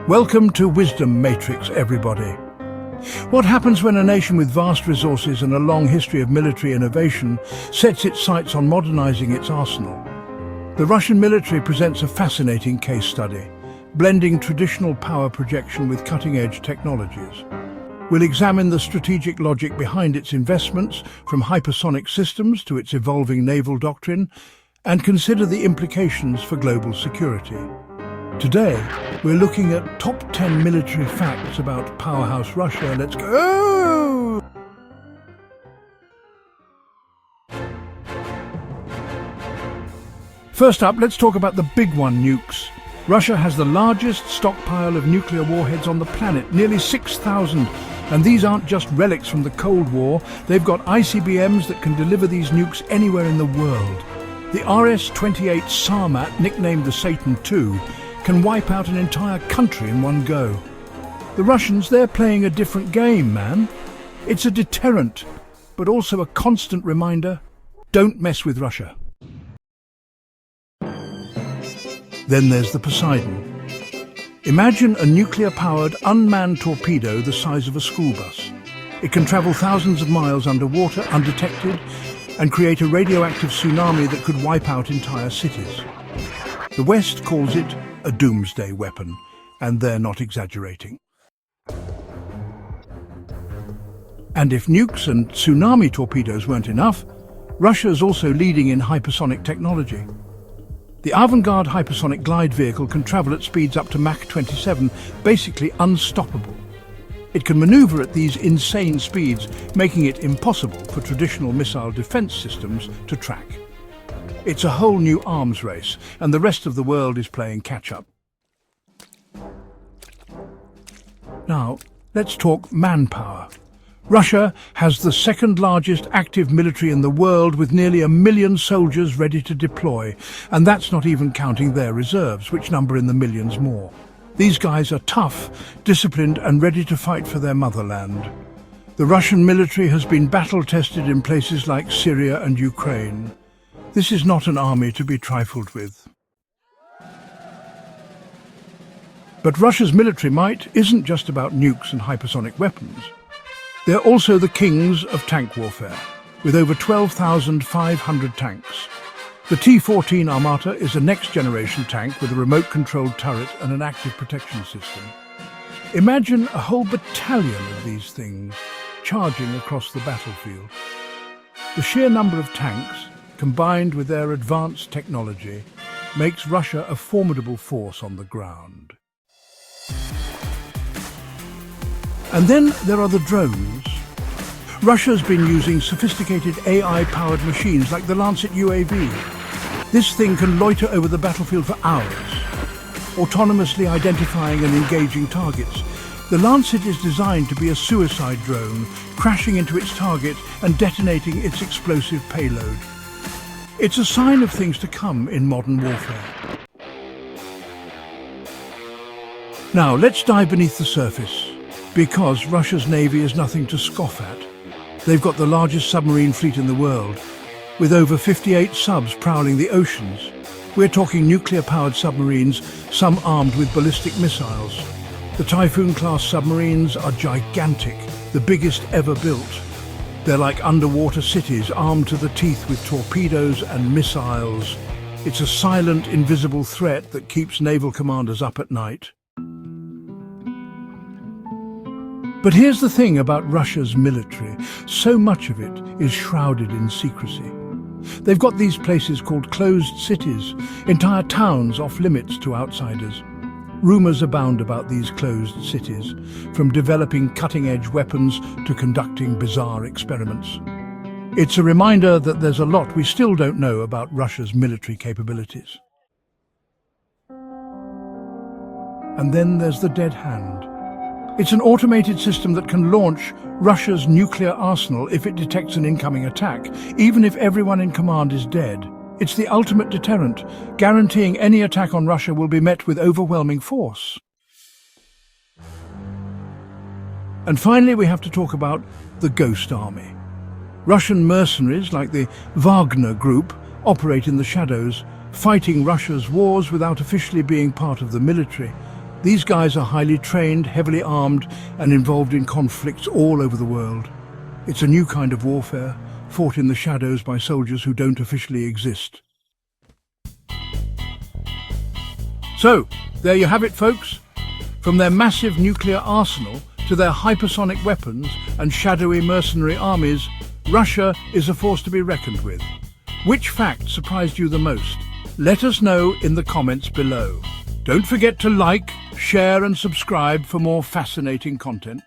Welcome to Wisdom Matrix, everybody. What happens when a nation with vast resources and a long history of military innovation sets its sights on modernizing its arsenal? The Russian military presents a fascinating case study, blending traditional power projection with cutting-edge technologies. We'll examine the strategic logic behind its investments, from hypersonic systems to its evolving naval doctrine, and consider the implications for global security. Today, we're looking at top 10 military facts about powerhouse Russia. Let's go! First up, let's talk about the big one, nukes. Russia has the largest stockpile of nuclear warheads on the planet, nearly 6,000. And these aren't just relics from the Cold War. They've got ICBMs that can deliver these nukes anywhere in the world. The RS-28 Sarmat, nicknamed the Satan II, can wipe out an entire country in one go. The Russians, they're playing a different game, man. It's a deterrent, but also a constant reminder, don't mess with Russia. Then there's the Poseidon. Imagine a nuclear-powered, unmanned torpedo the size of a school bus. It can travel thousands of miles underwater, undetected, and create a radioactive tsunami that could wipe out entire cities. The West calls it a doomsday weapon, and they're not exaggerating. And if nukes and tsunami torpedoes weren't enough, Russia is also leading in hypersonic technology. The avant-garde hypersonic glide vehicle can travel at speeds up to Mach 27, basically unstoppable. It can maneuver at these insane speeds, making it impossible for traditional missile defense systems to track. It's a whole new arms race, and the rest of the world is playing catch-up. Now, let's talk manpower. Russia has the second largest active military in the world, with nearly 1 million soldiers ready to deploy, and that's not even counting their reserves, which number in the millions more. These guys are tough, disciplined, and ready to fight for their motherland. The Russian military has been battle-tested in places like Syria and Ukraine. This is not an army to be trifled with. But Russia's military might isn't just about nukes and hypersonic weapons. They're also the kings of tank warfare, with over 12,500 tanks. The T-14 Armata is a next-generation tank with a remote-controlled turret and an active protection system. Imagine a whole battalion of these things charging across the battlefield. The sheer number of tanks, combined with their advanced technology, makes Russia a formidable force on the ground. And then there are the drones. Russia's been using sophisticated AI-powered machines like the Lancet UAV. This thing can loiter over the battlefield for hours, autonomously identifying and engaging targets. The Lancet is designed to be a suicide drone, crashing into its target and detonating its explosive payload. It's a sign of things to come in modern warfare. Now, let's dive beneath the surface. Because Russia's navy is nothing to scoff at. They've got the largest submarine fleet in the world, with over 58 subs prowling the oceans. We're talking nuclear-powered submarines, some armed with ballistic missiles. The Typhoon-class submarines are gigantic, the biggest ever built. They're like underwater cities, armed to the teeth with torpedoes and missiles. It's a silent, invisible threat that keeps naval commanders up at night. But here's the thing about Russia's military. So much of it is shrouded in secrecy. They've got these places called closed cities, entire towns off limits to outsiders. Rumors abound about these closed cities, from developing cutting-edge weapons to conducting bizarre experiments. It's a reminder that there's a lot we still don't know about Russia's military capabilities. And then there's the Dead Hand. It's an automated system that can launch Russia's nuclear arsenal if it detects an incoming attack, even if everyone in command is dead. It's the ultimate deterrent, guaranteeing any attack on Russia will be met with overwhelming force. And finally, we have to talk about the Ghost Army. Russian mercenaries like the Wagner Group operate in the shadows, fighting Russia's wars without officially being part of the military. These guys are highly trained, heavily armed, and involved in conflicts all over the world. It's a new kind of warfare, fought in the shadows by soldiers who don't officially exist. So, there you have it, folks. From their massive nuclear arsenal to their hypersonic weapons and shadowy mercenary armies, Russia is a force to be reckoned with. Which fact surprised you the most? Let us know in the comments below. Don't forget to like, share and subscribe for more fascinating content.